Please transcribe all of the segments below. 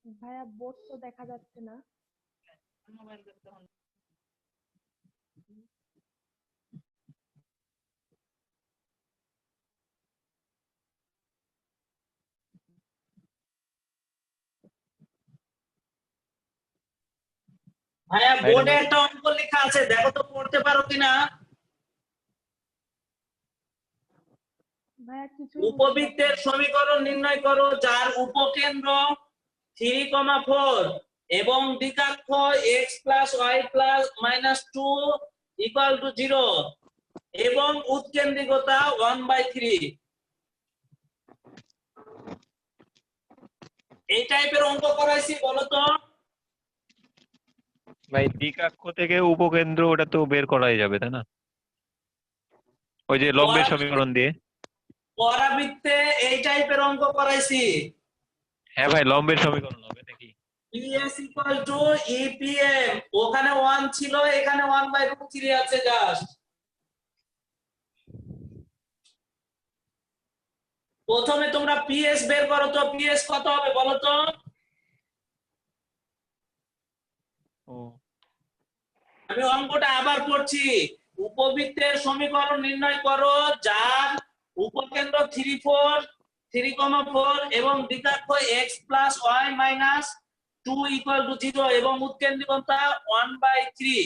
ভাইয়া বোর্ড তো দেখা যাচ্ছে না। ভাইয়া বোর্ডে একটা অঙ্ক লেখা আছে, দেখো তো পড়তে পারো কিনা। ভাইয়া কিছুই বুঝতে উপবৃত্তের পারছি না। সমীকরণ নির্ণয় করো যার উপকেন্দ্র 3,4 এবং দ্বিঘাক্ষ x plus y plus minus 2 equal to 0 এবং উৎকেন্দ্রিকতা 1/3। এই টাইপের অঙ্ক করাইছি, বলো তো। ভাই দ্বিঘাক্ষ থেকে উপকেন্দ্র ওটা তো বের করাই যাবে তাই না, ওই যে লম্বের সমীকরণ দিয়ে। পরাবৃত্তে এই টাইপের অঙ্ক করাইছি। হ্যাঁ ভাই, লম্বের সমীকরণ হবে নাকি? PS ইকুয়াল টু EPM, ওখানে 1 ছিল, এখানে 1/√3 আছে জাস্ট। প্রথমে তোমরা PS বের করো তো, PS কত হবে বলো তো। আমি অঙ্কটা আবার পড়ছি। উপবৃত্তের সমীকরণ নির্ণয় করো যার উপকেন্দ্র 3,4 এবং দ্বিঘাক্ষ x plus y minus 2 equal to 0 এবং উৎকেন্দ্রিকতা 1/3।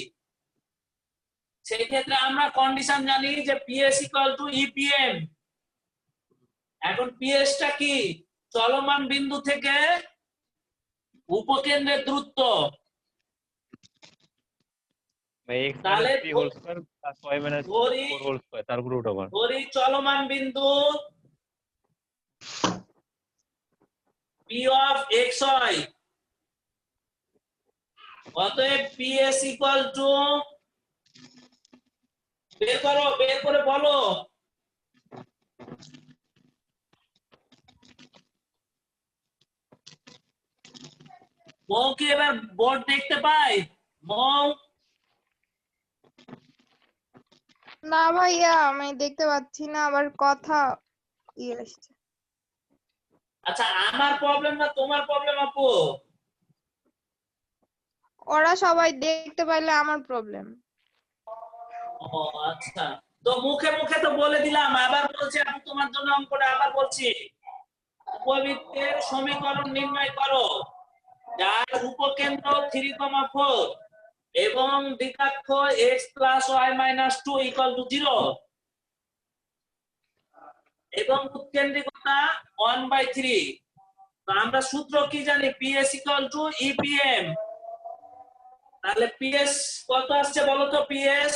সেই ক্ষেত্রে আমরা কন্ডিশন জানি যে PS ইকুয়াল টু EPM। এখন PS টা কি? চলমান বিন্দু থেকে উপকেন্দ্রের দূরত্ব। তাহলে ধরি চলমান বিন্দু P of xy, অতএব PS ইকুয়াল টু, বের করো, বের করে বলো। মৌ কি এবার বোর্ড দেখতে পাই? মৌ, না ভাইয়া আমি দেখতে পাচ্ছি না, আবার কথা আসছে। আচ্ছা আমার প্রবলেম না তোমার প্রবলেম আপু? ওরা সবাই দেখতে পাইলে আমার প্রবলেম। ও আচ্ছা, তো মুখে মুখে তো বলে দিলাম, আবার বলছি আমি তোমার জন্য অঙ্কটা আবার বলছি। উপবৃত্তের সমীকরণ নির্ণয় করো যার উপকেন্দ্র 3,4 এবং দ্বিঘাক্ষ x plus y minus 2 equal to 0 এবং উৎকেন্দ্রিকতা 1/3। তো আমরা সূত্র কি জানি? PS equal to EPM। তাহলে PS কত আসছে বলো তো? PS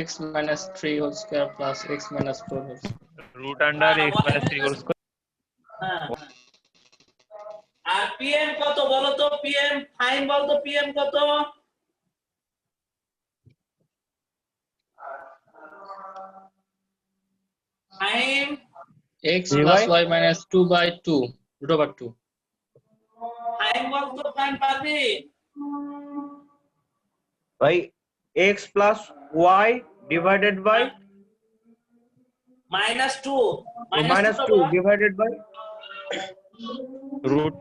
x minus 3 whole square plus x minus 4 whole square. root under x minus 3 whole square। হ্যাঁ, আর PM কত বলো তো? PM ফাইন বল তো, PM কত? Fine x plus y minus 2/2 root over 2. Fine বল তো, ফাইন পারবি? by x plus y divided by -2 -2 divided by root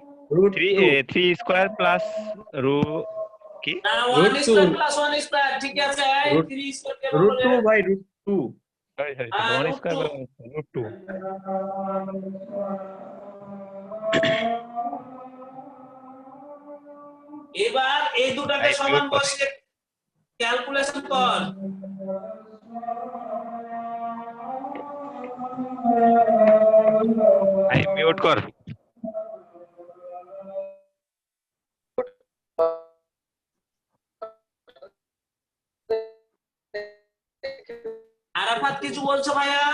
3 square plus root কি না, root 1 2 স্কয়ার প্লাস 1 স্কয়ার, ঠিক আছে। এই root 3 স্কয়ার কে root বলে? 2 by root 2 sorry 1 root square 2 root 2। এবার এই দুটাকে সমান বসিয়ে ক্যালকুলেশন কর। আই মিউট কর। আরাফাত কিছু বলছো ভাইয়া?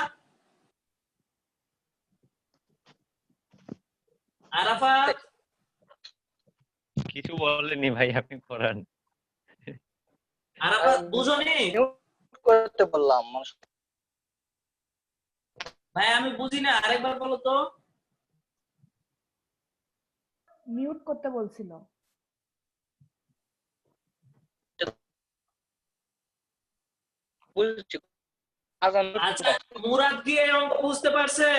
আরাফাত কিছু বলেনি ভাই, আপনি করান। আরাফাত বুঝোনি? করতে বললাম। ভাই আমি বুঝি না, আরেকবার বলো তো। মিউট করতে বলছিল। বুঝছি। আচ্ছা মুরাদ কি এই অঙ্ক বুঝতে পারছে?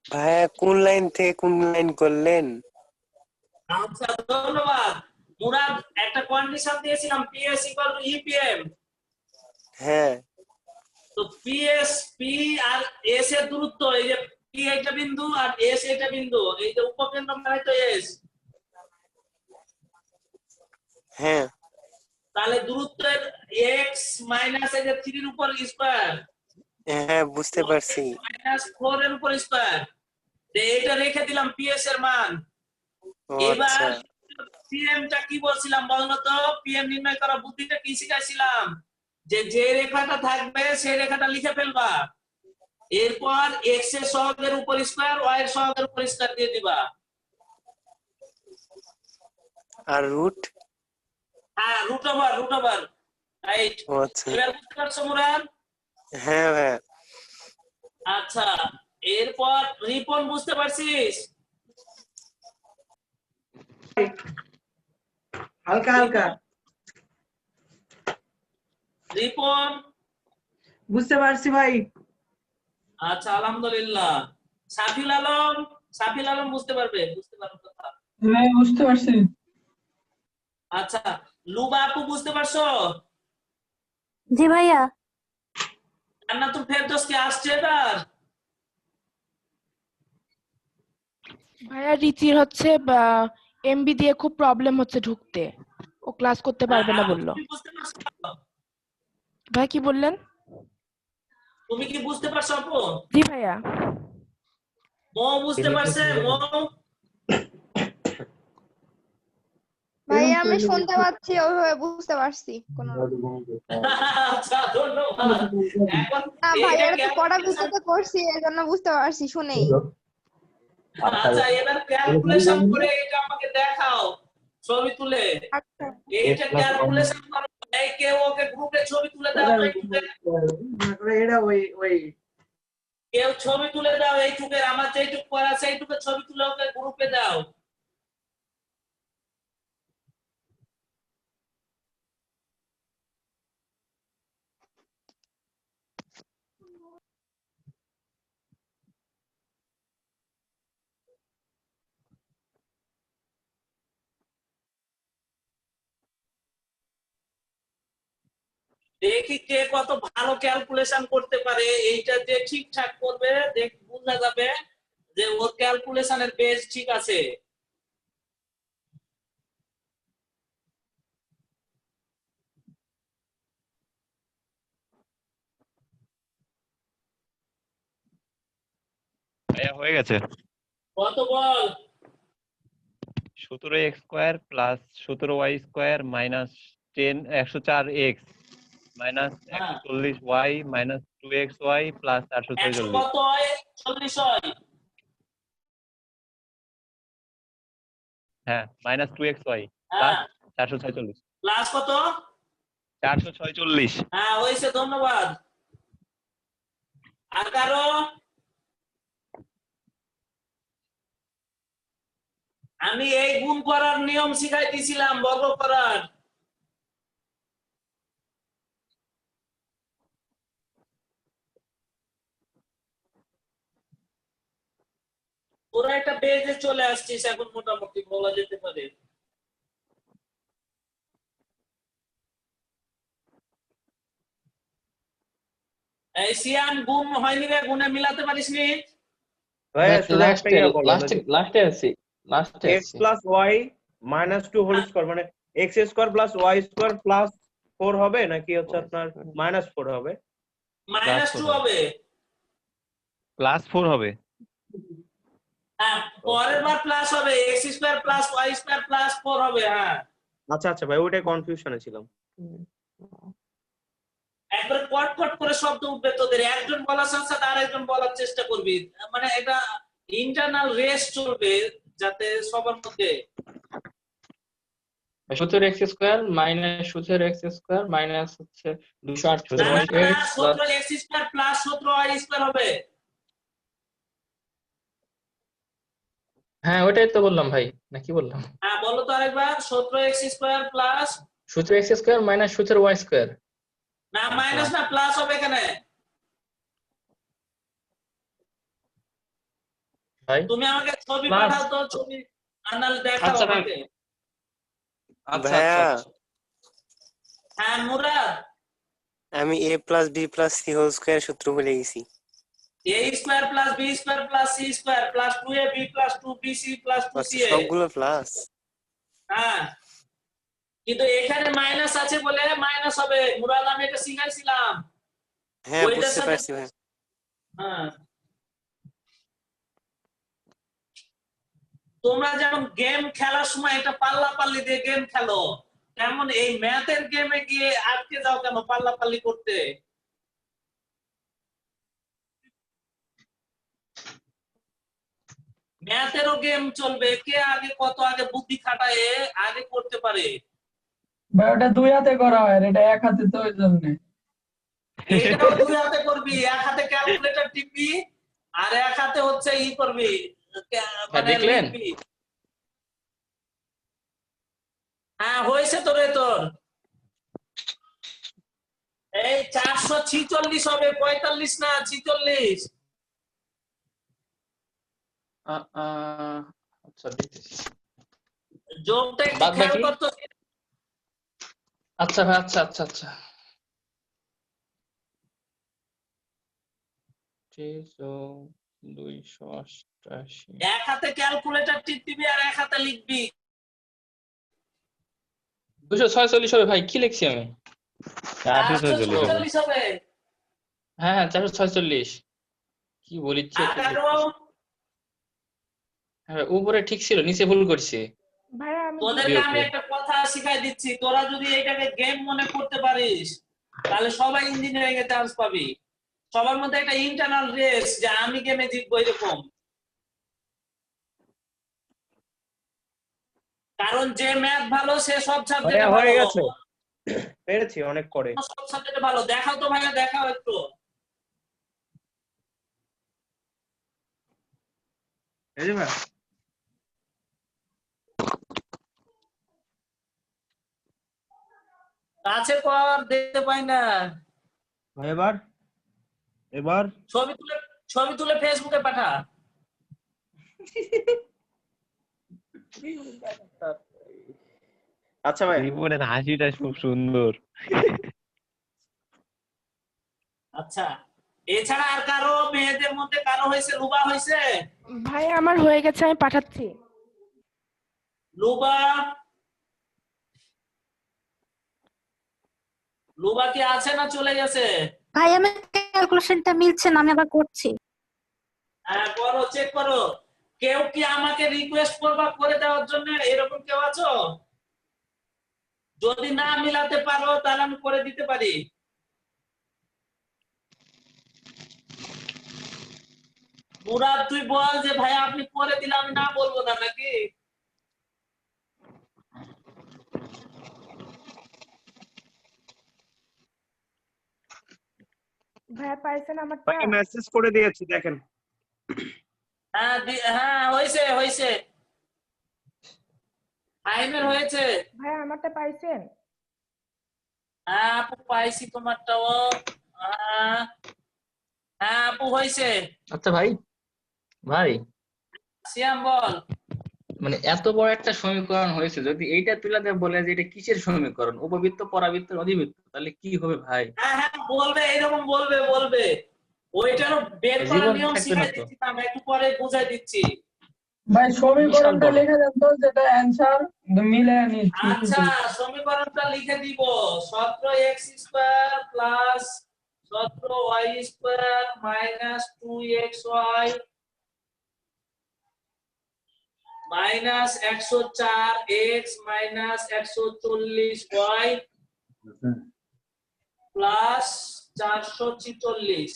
ভাইয়া কোন লাইন থেকে কোন লাইন করলেন? আচ্ছা ধন্যবাদ মুরাদ। একটা কন্ডিশন দিয়েছিলাম PS ইকুয়াল টু ইপিএম। হ্যাঁ তো PS পি আর এস এর দূরত্ব, এই যে পি এটা বিন্দু আর এস এটা বিন্দু, এই যে উপকেন্দ্র মানে তো এস, হ্যাঁ তাহলে দূরত্বের এক্স মাইনাস এই যে 3 এর উপর স্কয়ার হ্যাঁ বুঝতে পারছি। মাইনাস 4 এর উপর স্কয়ার, এটা রেখে দিলাম পিএস এর মান। ও এবার আচ্ছা পিএম টা কি বলছিলাম বলতো তো? পিএম নির্ণয় করা বুদ্ধিটা কি শিখাইছিলাম? যে রেখাটা থাকবে সেই রেখাটা লিখে ফেলবা, এরপর এক্স এর সহগের উপর স্কয়ার ওয়াই এর সহগের উপর স্কয়ার দিয়ে দিবা। আর রুট? হ্যাঁ রুট ওভার রাইট। ও আচ্ছা এবার বুঝতে পারছো মুরাদ? হ্যাঁ ভাইয়া আচ্ছা এরপর রিপন বুঝতে পারছিস? হালকা হালকা রিপন বুঝতে পারছি ভাই। আচ্ছা আলহামদুলিল্লাহ। সাফিল আলম বুঝতে পারবে? বুঝতে পারো কথা? হ্যাঁ বুঝতে পারছি। আচ্ছা লুবা আপু বুঝতে পারছো? জি ভাইয়া। জান্নাতুল ফেরদৌস কি আসছে এবার? ভাইয়া রিচির হচ্ছে এমবি দিয়ে খুব প্রবলেম হচ্ছে ঢুকতে, ও ক্লাস করতে পারবে না বললো। তুমি বুঝতে পারছো? ভাই কি বললেন? তুমি কি বুঝতে পারছো আপু? জি ভাইয়া। মো বুঝতে পারছে? মো ভাইয়া আমি শুনতে পাচ্ছি, ওইভাবে বুঝতে পারছি কোনো আচ্ছা ধন্যবাদ। এখন না এইটা ভাইয়া তো calculation- পড়া ভিডিওতে করছি এজন্য বুঝতে পারছি শুনেই। আচ্ছা এবার ক্যালকুলেশন করে এটা আমাকে দেখাও ছবি তুলে। আচ্ছা এইটা ক্যালকুলেশন করো। এই কেউ ওকে গ্রুপে ছবি তুলে দাও এইটুকে। এটা ওই কেউ ছবি তুলে দাও এইটুকের, আমার যেটুক পড়া আছে এইটুকে ছবি তুলে ওকে গ্রুপে দাও। দেখি কে কত ভালো ক্যালকুলেশন করতে পারে। এইটা যে ঠিকঠাক করবে দেখ বোঝা যাবে যে ওর ক্যালকুলেশনের বেস ঠিক আছে। ভাইয়া হয়ে গেছে। কত বল? 17x square plus 17y square minus 104x minus 140y minus 2xy plus 100 446। কত হয়? 40 হয়। হ্যাঁ মাইনাস 2xy প্লাস হ্যাঁ 446। প্লাস কত? 446। হ্যাঁ হয়েছে ধন্যবাদ। 11 আমি এই গুণ করার নিয়ম শিখাই দিয়েছিলাম, বর্গ করার। ওরা একটা পেজে চলে আসছিস এখন মোটামুটি বলা যেতে পারে। এই সিয়াম গুণ হয়নি রে, গুণে মিলাতে পারিস নি? ভাইয়া শুধু একটা ইয়া বলো লাস্টে আছি x plus y minus 2 whole square মানে x square plus y square plus 4 হবে নাকি হচ্ছে আপনার মাইনাস 4 হবে? মাইনাস 2 হবে। প্লাস 4 হবে। হ্যাঁ পরের বার প্লাস হবে, x square plus y square plus 4 হবে। হ্যাঁ আচ্ছা আচ্ছা ভাই ওইটাই কনফিউশনে ছিলাম। একবার কট করে শব্দ উঠবে তোদের, একজন বলার সাথে সাথে আরেকজন বলার চেষ্টা করবি, মানে এটা ইন্টারনাল রেস চলবে যাতে সবার মধ্যে। 17x square minus 17x square minus হচ্ছে 248x 17x square plus 17y square হবে। হ্যাঁ ওটাই তো বললাম ভাই, না কি বললাম? হ্যাঁ বলো তো আরেকবার। 17x square plus 17x square minus 17y square. না মাইনাস না প্লাস হবে এখানে। ভাই তুমি আমাকে ছবি Plus- পাঠাও তো, ছবি আনাল দেখাও আচ্ছা ভাই। আমাকে। আচ্ছা ভাইয়া আচ্ছা আচ্ছা। হ্যাঁ মুরাদ, আমি a plus b plus c whole square সূত্র ভুলে গেছি। a square plus b square plus c square plus 2ab plus 2bc plus আচ্ছা 2ca। সবগুলো প্লাস। হ্যাঁ, কিন্তু এখানে মাইনাস আছে বলে মাইনাস হবে মুরাদ, আমি এটা শিখাইছিলাম। হ্যাঁ ওইটার বুঝতে সাথে পারছি ভাই। হ্যাঁ, তোমরা যেমন গেম খেলার সময় এটা পাল্লা পাল্লি দিয়ে গেম খেলো, তেমন এই ম্যাথের গেমে গিয়ে আটকে যাও কেন পাল্লা পাল্লি করতে? ম্যাথেরও গেম চলবে, কে আগে কত আগে বুদ্ধি খাটায় আগে করতে পারে। ভাই ওটা 2 হাতে করা হয় আর এটা 1 হাতে, তো ওই জন্য। এইটাও 2 হাতে করবি, এক হাতে ক্যালকুলেটর টিপবি আর এক হাতে হচ্ছে ই করবি, মানে দেখলেন? লিখবি। হ্যাঁ হয়েছে তো রে তোর। এই 446 হবে, 45 না 46। আচ্ছা দেখতেছি। যোগটা একটু বাদ খেয়াল বাকি? করতো। আচ্ছা ভাই, আচ্ছা আচ্ছা আচ্ছা। 288। এক হাতে ক্যালকুলেটর টিপবি আর এক হাতে লিখবি। 246 হবে ভাই, কি লিখছি আমি? 446 হবে। 446 হবে। হ্যাঁ হ্যাঁ 446। কি বলিচ্ছি? 11। হ্যাঁ উপরে ঠিক ছিল, নিচে ভুল করছি। ভাইয়া আমি তোদেরকে আমি একটা কথা শিখাই দিচ্ছি, তোরা যদি এটাকে গেম মনে করতে পারিস তাহলে সবাই ইঞ্জিনিয়ারিং এ চান্স পাবি। সবার মধ্যে একটা ইন্টারনাল রেস যে আমি গেমে জিতবো এরকম। কারণ যে ম্যাথ ভালো সে সব সাবজেক্টে ভাইয়া ভালো, হয়ে গেছে, পেরেছি অনেক করে। সব সাবজেক্টে ভালো। দেখাও তো ভাইয়া, দেখাও একটু। এই যে ভাই কাছে কর, দেখতে পাই না। ভাই এবার এবার ছবি তুলে ফেসবুকে পাঠা। আচ্ছা ভাই রিপনের হাসিটা খুব সুন্দর। আচ্ছা, এছাড়া আর কারো মেয়েদের মধ্যে কারো হয়েছে, লুবা হয়েছে? ভাইয়া আমার হয়ে গেছে, আমি পাঠাচ্ছি। লুবা, লুবা কি আছে না চলে গেছে? ভাই আমার ক্যালকুলেশনটা মিলছে না, আমি আবার করছি। হ্যাঁ করো, চেক করো। কেউ কি আমাকে রিকোয়েস্ট করবা করে দেওয়ার জন্য, এরকম কেউ আছো? যদি না মিলাতে পারো তাহলে আমি করে দিতে পারি। মুরাদ তুই বল যে ভাই আপনি করে দিলে আমি না বলবো না নাকি? ভাইয়া পাইছেন আমারটা? ভাইয়া মেসেজ করে দিয়েছি দেখেন। হ্যাঁ হ্যাঁ হয়েছে হয়েছে, আইনের হয়েছে। ভাইয়া আমারটা পাইছেন? হ্যাঁ আপু পাইছি তোমারটাও। হ্যাঁ হ্যাঁ আপু হয়েছে। আচ্ছা ভাই, ভাই সিয়াম বল। মানে এত বড় একটা সমীকরণ হয়েছে, যদি এইটা তুলে দেয় বলে যে এটা কিসের সমীকরণ, উপবৃত্ত পরাবৃত্ত অধিবৃত্ত, তাহলে কি হবে ভাই? হ্যাঁ হ্যাঁ বলবে, এরকম বলবে বলবে। ওইটারও বের করার জীবন নিয়ম থাকবে শিখাই না তো। দিচ্ছি, আমি একটু পরে বুঝাই দিচ্ছি। ভাই বিশাল সমীকরণটা বড়। লিখে দেন তো, যেটা অ্যান্সার মিলে নিচ্ছি। আচ্ছা সমীকরণটা লিখে দিব। 17x² plus 17y² minus 2xy minus 104x minus 140y plus 446।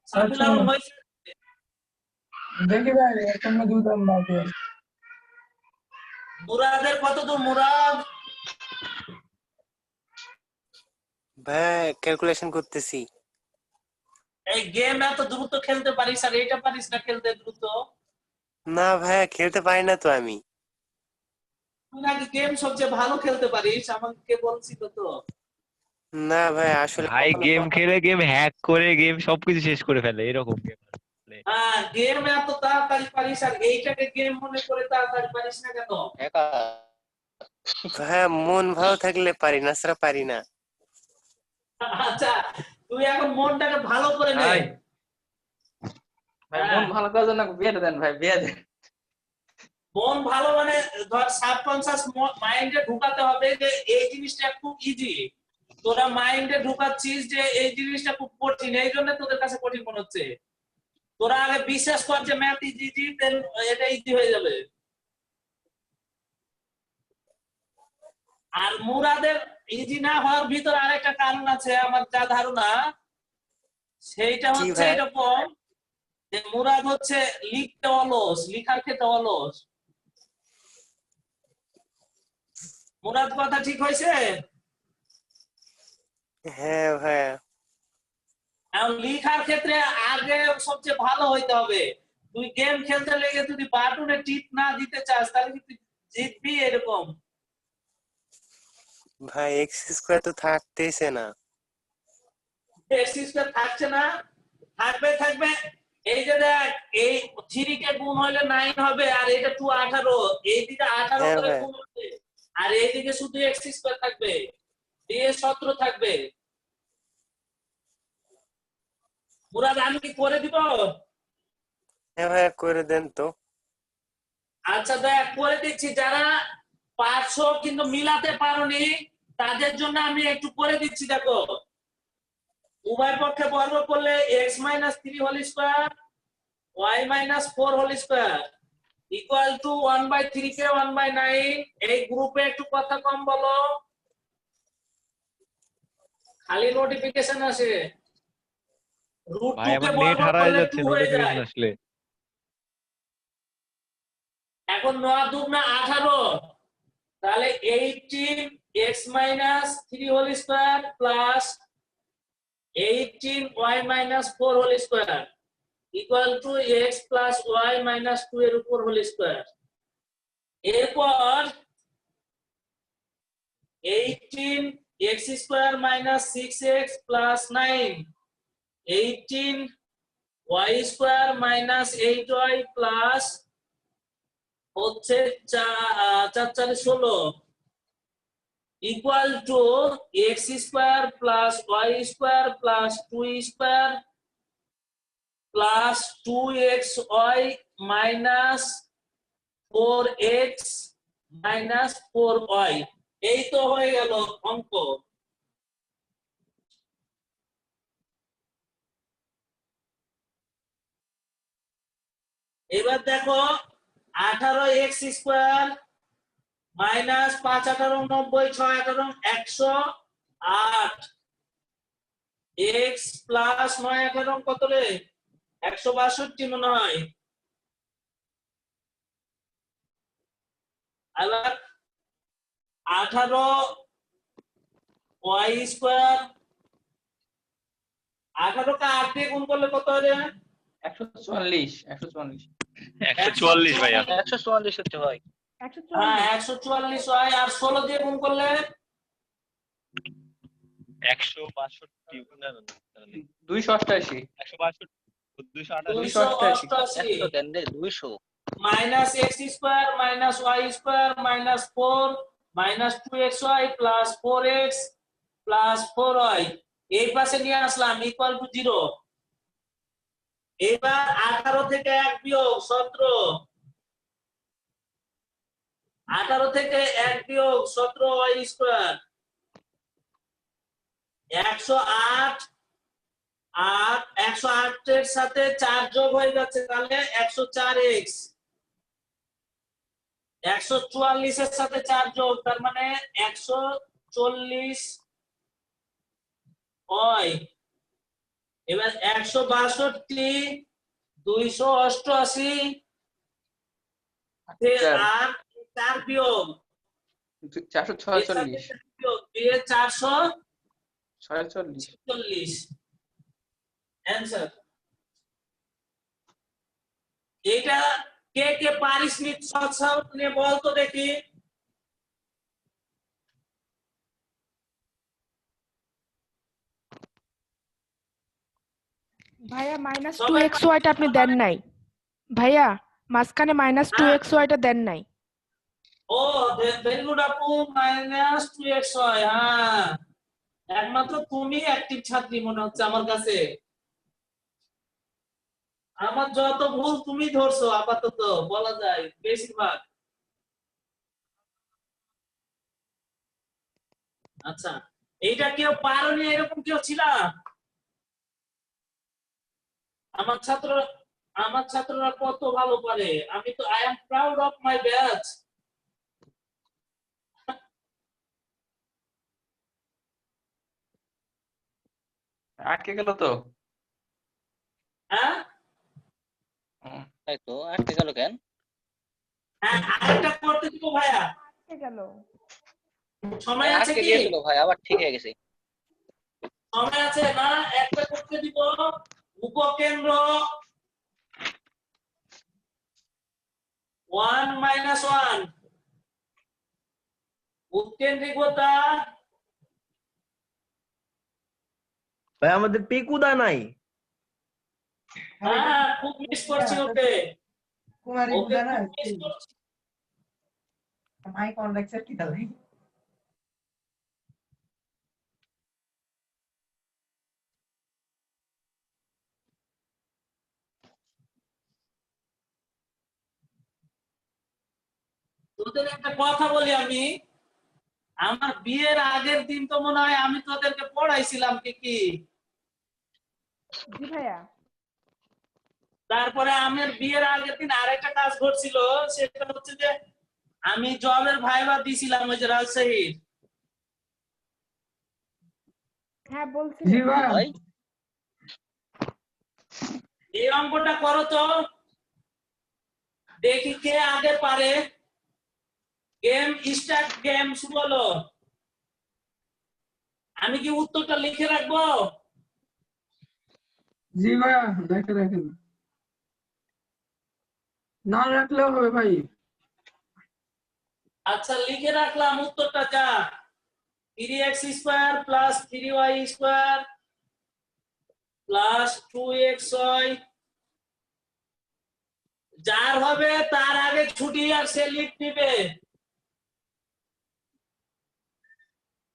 Sabil Alam হয়েছে? দেখি ভাই এখনো 2 দাম বাকি আছে। মুরাদের কত দূর মুরাদ? ভাইয়া ক্যালকুলেশন করতেছি। এই গেম এত দ্রুত খেলতে পারিস আর এটা পারিস না খেলতে দ্রুত? না ভাইয়া খেলতে পারি না তো আমি। তুই নাকি গেম সবচেয়ে ভালো খেলতে পারিস, আমাকে বলছিল তো। না ভাই আসলে ভাই কখনো গেম কথা খেলে, গেম হ্যাক করে, গেম সবকিছু শেষ করে ফেলে এরকম গেম। হ্যাঁ, গেম এত তাড়াতাড়ি পারিস আর এইটাকে গেম মনে করে তাড়াতাড়ি পারিস না কেন? ভাই মন ভালো থাকলে পারি, না ছাড়া পারি না। আচ্ছা, তুই এখন মনটাকে ভালো করে নে। ভাই ভাই মন ভালো করার জন্য বিয়ে দেন ভাই, বিয়ে দেন। মন ভালো মানে ধর সাবকনসিয়াস মাইন্ডে ঢুকাতে হবে যে এই জিনিসটা খুব ইজি, তোরা মাইন্ডে ঢুকাচ্ছিস যে এই জিনিসটা খুব কঠিন, এই জন্য তোদের কাছে কঠিন মনে হচ্ছে। তোরা আগে বিশ্বাস কর যে ম্যাথ ইজি, এটা ইজি হয়ে যাবে। আর মুরাদের ইজি না হওয়ার ভিতরে আরেকটা কারণ আছে আমার যা ধারণা, সেইটা কি হচ্ছে ভাই? এরকম যে মুরাদ হচ্ছে লিখতে অলস, লিখার ক্ষেত্রে অলস। মুরাদ কথা ঠিক হয়েছে? হ্যাঁ ভাই। এখন লিখার ক্ষেত্রে আগে সবচেয়ে ভালো হইতে হবে। তুই গেম খেলতে লেগে যদি বাটনে টিপ না দিতে চাস তাহলে কি তুই জিতবি এরকম? ভাই এক্স স্কোয়ার তো থাকতেইছে না। এক্সিসটা থাকছে না, থাকবে থাকবে। এই যে দেখ, এই 3 কে গুণ হলে 9 হবে, আর এটা 2 18, এইদিকে 18 হ্যাঁ করে ভাই। গুণ হবে, আর এইদিকে শুধু এক্স স্কয়ার থাকবে, দিয়ে 17 থাকবে। মুরাদ আমি কি করে দিব? হ্যাঁ ভাই করে দেন তো। আচ্ছা দেখ করে দিচ্ছি, যারা পারছো কিন্তু মিলাতে পারোনি তাদের জন্য আমি একটু করে দিচ্ছি। দেখো, উভয় পক্ষে বর্গ করলে x - 3 whole square y - 4 whole square equal to 1/3 কে 1/9। এই গ্রুপে একটু কথা কম বলো, খালি নোটিফিকেশন আসে। রুট ভাই 2 কে আমার নেট বর্গ হারায় করলে যাচ্ছে 2 হয়ে নোটিফিকেশন যায়। আসলে। এখন 9 2 18, তাহলে 18 x - 3 whole square plus 18 y - 4 whole square equal to x plus y - 2 এর উপর হোল স্কয়ার। এরপর 18 x square minus 6x plus 9, 18 y square minus 8y plus হচ্ছে 4 4 16 equal to x square plus y square plus 2 square plus 2xy minus 4x minus 4y। এই তো হয়ে গেল অঙ্ক। এবার দেখো 18x square minus 5 18 90 6 18 108 x plus 9 18 কত রে? 162 মনে হয়। আবার 18 y স্কয়ার, 18 কে 8 দিয়ে গুণ করলে কত হয় রে? 144 144 144 ভাইয়া। 144 হচ্ছে ভাই। হ্যাঁ 144 হয়, আর 16 দিয়ে গুণ করলে 162 না না 288 162 288 288 দেন রে 200 minus X square minus Y square minus 4 minus 2xy plus 4x plus 4y এই পাশে নিয়ে আসলাম ইকুয়াল টু 0। এবার 18 থেকে 1 বিয়োগ 17, 18 থেকে 1 বিয়োগ 17y স্কোয়ার 108, আর 108 এর সাথে 4 যোগ হয়ে যাচ্ছে, তাহলে 104x, 144 এর সাথে 4 যোগ তার মানে 140 হয়। এবার 162 288 আর 4 বিয়োগ 446 বিয়োগ দিয়ে 46 অ্যানসার। এটা কে কে পারিস নি সৎসাহস নিয়ে বল তো দেখি। ভাইয়া মাইনাস টু সবাই এক্স ওয়াইটা আপনি দেন নাই ভাইয়া, মাঝখানে মাইনাস টু হ্যাঁ। এক্স ওয়াইটা দেন নাই। ও ভেরি গুড আপু, -2x হয়। হ্যাঁ, একমাত্র তুমি অ্যাক্টিভ ছাত্রী মনে হচ্ছে আমার কাছে। আমার যত ভুল তুমি ধরছো আপাতত বলা যায় বেশিরভাগ। আচ্ছা, এইটা কেউ পারোনি এরকম কেউ ছিল? আমার ছাত্র আমার ছাত্ররা কত ভালো পারে, আমি তো I am proud of my batch. আটকে গেল তো। হ্যাঁ তাই তো, আটকে গেল কেন? হ্যাঁ, আরেকটা করতে দিব ভাইয়া, আটকে গেল। সময় আছে আটকে কি? গিয়েছিল ভাই, আবার ঠিক হয়ে গেছে। সময় আছে না? একটা করতে দিব, উপকেন্দ্র 1 - 1, উৎকেন্দ্রিকতা। ভাই আমাদের পিকুদা নাই। হ্যাঁ, খুব মিস করছি ওকে। কুমারী ওকে বুঝা না খুব মিস করছি। মাই কনভেক্সের কি দালাই তোদের একটা কথা বলি আমি, আমার বিয়ের আগের দিন তো মনে হয় আমি তোদেরকে পড়াইছিলাম কি কি। জি ভাইয়া। তারপরে আমার বিয়ের আগের দিন আরেকটা কাজ ঘটছিল, সেটা হচ্ছে যে আমি জবের ভাইবা দিছিলাম ওই যে রাজশাহীর। হ্যাঁ জি বলছিলেন। ভাই এই অঙ্কটা করো তো, দেখি কে আগে পারে। গেম স্টার্ট, গেম শুরু হলো। আমি কি উত্তরটা লিখে রাখবো? জি ভাই দেখে রাখেন, না রাখলেও হবে ভাই। আচ্ছা, লিখে রাখলাম উত্তরটা। যা 3x² + 3y² + 2xy, যার হবে তার আগে ছুটি আর সে লিখ নিবে।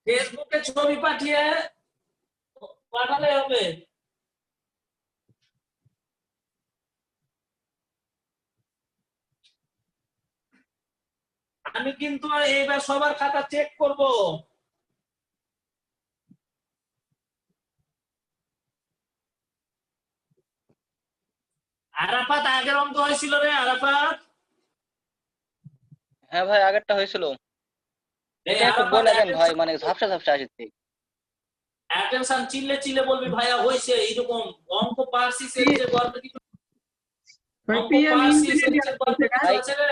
ফেসবুকে ছবি পাঠালে হবে। আমি কিন্তু এইবার সবার খাতা চেক করব। আরাফাত, আগের অঙ্ক হয়েছিল রে আরাফাত? হ্যাঁ ভাই, আগেরটা হয়েছিল। এই এটা একটু আরাফাত, বলে দেন ভাই, মানে ঝাপসা ঝাপসা আসছে। অ্যাটেনশন, চিল্লে চিল্লে বলবি ভাইয়া হয়েছে এইরকম। অঙ্ক পারছি সেন্সে গর্বে কিছু, ভাই অঙ্ক পিএম পারছি ইনফিনিটি সেন্সে গর্বে কিছু ভাই আছে রে?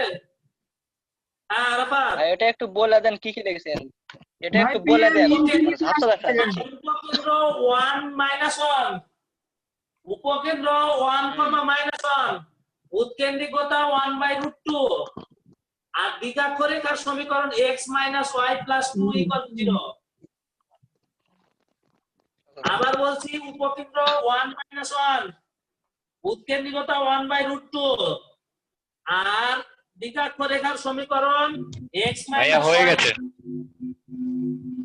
হ্যাঁ আরাফাত, ভাই, এটা একটু বলে দেন কি কি লিখেছেন, এটা ভাই একটু বলে পিএম দেন, মানে ইনফিনিটি ঝাপসা ঝাপসা আসছে। উপকেন্দ্র 1 - 1, উপকেন্দ্র 1, -1, উৎকেন্দ্রিকতা 1/√2, আর দ্বিঘাক্ষরেখার সমীকরণ x - y + 2 = 0। আবার বলছি, উপকেন্দ্র 1 - 1, উৎকেন্দ্রিকতা 1/√2, আর দ্বিঘাক্ষরেখার সমীকরণ x - ভাইয়া y। হয়ে গেছে।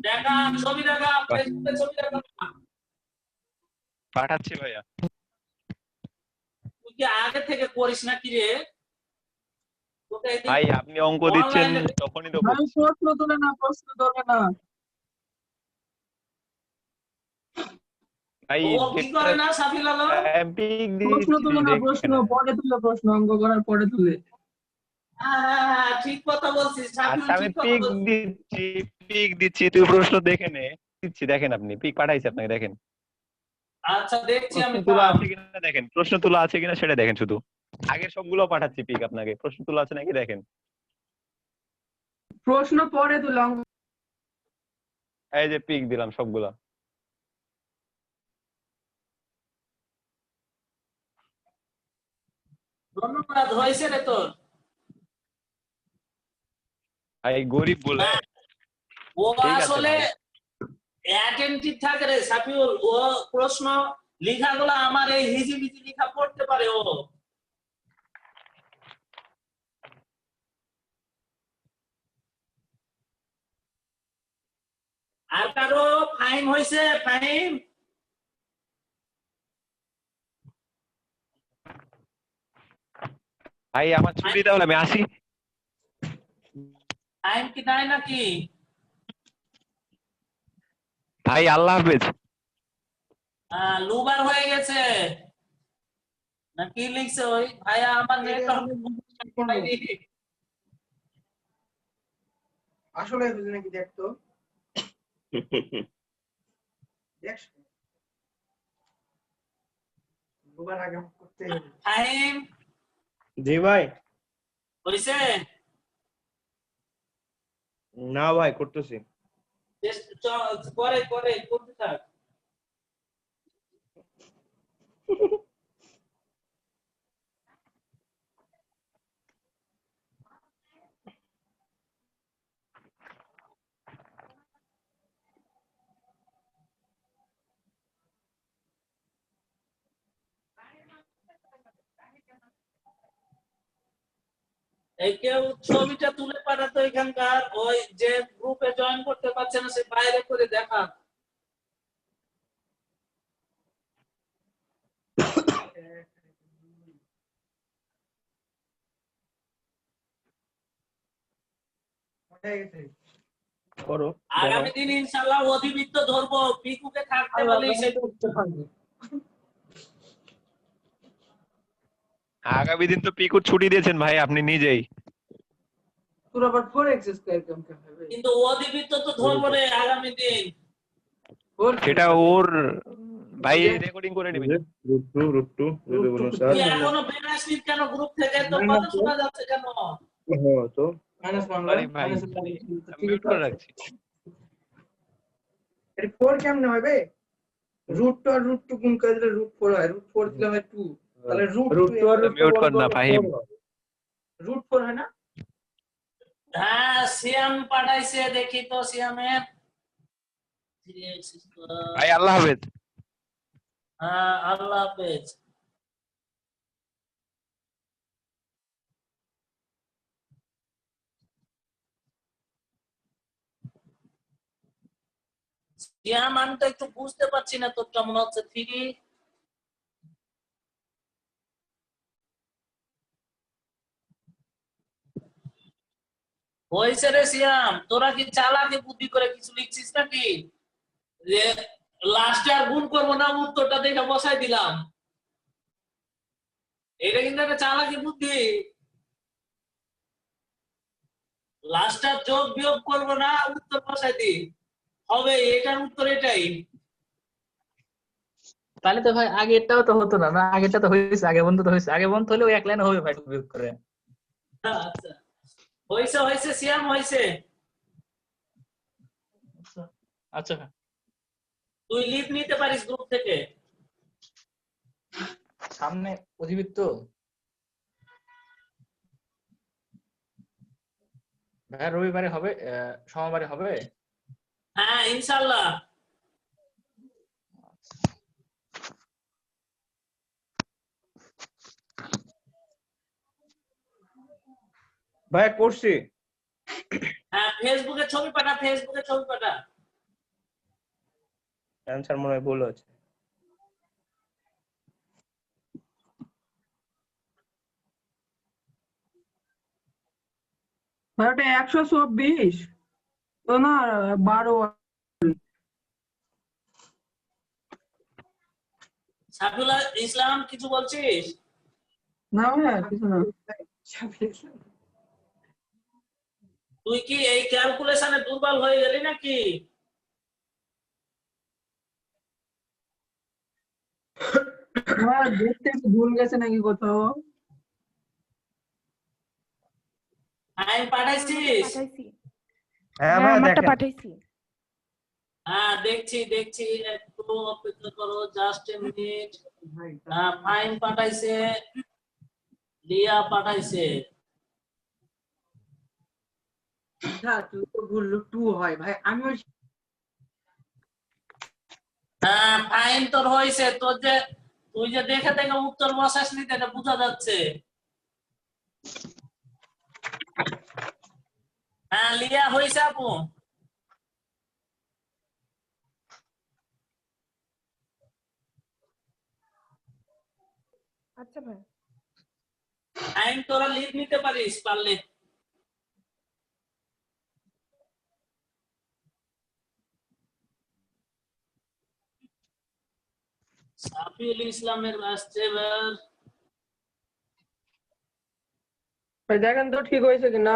দেখা ছবি, দেখা ফেসবুকে ছবি দেখা। পাঠাচ্ছি ভাইয়া। তুই কি আগে থেকে করিস না কি রে? তোকে এই ভাই আপনি অঙ্ক দিচ্ছেন অনলাইনে তখনই তো ভাই প্রশ্ন তোলে না, প্রশ্ন তোলে না। ভাই ও কি করে না সাফিল আলম? পিক প্রশ্ন দিচ্ছি তুলে না, প্রশ্ন দেখেন। পরে তুলে, প্রশ্ন অঙ্ক করার পরে তুলে। হ্যাঁ, ঠিক কথা বলছিস সাফিল, আচ্ছা আমি ঠিক কথা পিক বলছিস। দিচ্ছি তুই প্রশ্ন দেখে নে। দিচ্ছি, দেখেন আপনি পিক পাঠাইছি আপনাকে, দেখেন আচ্ছা, দেখছি প্রশ্ন আমি। তোলা আছে কিনা দেখেন, প্রশ্ন তোলা আছে কিনা সেটা দেখেন শুধু। আগের সবগুলো পাঠাচ্ছি পিক আপনাকে, প্রশ্ন তোলা আছে নাকি দেখেন। প্রশ্ন পরে তুলে অঙ্ক। এই যে পিক দিলাম সবগুলা। ধন্যবাদ, হয়েছে রে তোর। এই গরিব বলে ও ঠিক আছে আসলে ভাই। অ্যাটেনটিভ থাকে রে সাফিউল, ও প্রশ্ন লেখাগুলো আমার এই হিজিবিজি লেখা পড়তে পারে ও। আর কারো ফাইন হয়েছে? ফাইন ভাই আমার ছুটি তাহলে আমি আসি। ফাইন কি নাই নাকি? ভাই আল্লাহ হাফেজ। লুবার হয়ে গেছে না কি লিখছে ওই ভাইয়া? আমার নেটওয়ার্ক আসলে নাকি দেখতো দুবার আগে করতে ফাইন জি ভাই। হয়েছে? না ভাই করতেছি। করে করে করতে থাক। এই কেউ ছবিটা তুলে পাঠাতো এখানকার, ওই যে গ্রুপে জয়েন করতে পারছে না সে বাইরে করে দেখা। করো। আগামী দিন ইনশাআল্লাহ অধিবৃত্ত ধরবো, পিকুকে থাকতে বলি। আগামী দিন তো পিকুর ছুটি দিয়েছেন ভাই আপনি নিজেই। তোর আবার 4x স্কয়ার কেমন হবে? কিন্তু অধিবৃত্ত তো ধরবো রে আগামী দিন। সেটা ওর ভাই রেকর্ডিং করে নেবেন। √2 যদি বলো স্যার। তুই এখনো বের আসিস কেন গ্রুপ থেকে? তো কথা শোনা যাচ্ছে কেন? হ্যাঁ তো -1 আরে ভাই মিউট করে রাখছি। এটা 4 কেমনে হবে? √2 আর √2 গুণ করে দিলে √4 হয়, √4 দিলে হয় 2, তাহলে √2 আর মিউট কর না ফাহিম। √4 হয় না? হ্যাঁ সিয়াম পাঠাইছে, দেখি তো সিয়ামের। ভাই আল্লাহ হাফেজ। হ্যাঁ আল্লাহ হাফেজ। সিয়াম আমি তো একটু বুঝতে পারছি না, তোরটা মনে হচ্ছে 3। হয়েছে রে সিয়াম, তোরা কি চালাকি বুদ্ধি করে কিছু লিখছিস নাকি? যে লাস্টে আর গুণ করবো না, উত্তরটা দেখে বসাই দিলাম। এটা কিন্তু একটা চালাকি বুদ্ধি। লাস্টে যোগ বিয়োগ করবো না, উত্তর বসাই দি হবে। এটার উত্তর এটাই। তাহলে তো ভাই আগেরটাও তো হতো না, না আগেরটা তো হয়েছে, আগে বন্ধ তো হয়েছে, আগে বন্ধ হলে ওই এক লাইনে হবে ভাই বিয়োগ করে। আচ্ছা হয়েছে হয়েছে সিয়াম হয়েছে। আচ্ছা তুই লিভ নিতে পারিস গ্রুপ থেকে। সামনে অধিবৃত্ত ভাই রবিবারে হবে, সোমবারে হবে। হ্যাঁ ইনশাআল্লাহ। ভাই করছি। হ্যাঁ ফেসবুকে ছবি পাঠা, ফেসবুকে ছবি পাঠা। অ্যানসার মনে হয় ভুল আছে। ভাই ওটা 124 তো না 12। সাফিউল ইসলাম কিছু বলছিস? না ভাই কিছু না। তুই কি এই ক্যালকুলেশনে দুর্বল হয়ে গেলি নাকি? ভাই দেখতে ভুল গেছে নাকি কোথাও? ফাইল পাঠাইছিস? পাঠাইছি। হ্যাঁ হ্যাঁ ভাই আমারটা দেখেন। পাঠাইছি। হ্যাঁ দেখছি দেখছি, একটু অপেক্ষা করো, জাস্ট এ মিনিট। হ্যাঁ ফাইল পাঠাইছে, লিয়া পাঠাইছে। তুই তো ভুল 2 হয় ভাই, আমি হ্যাঁ ফাইন তোর হয়েছে, তোর যে তুই যে দেখে দেখে উত্তর বসাস নি এটা বোঝা যাচ্ছে। হ্যাঁ লিয়া হয়েছে আপু। আচ্ছা ভাই। ফাইন তোরা লিড নিতে পারিস পারলে। সাফিউল ইসলামের আসছে এবার। ভাই দেখেন তো ঠিক হয়েছে কিনা।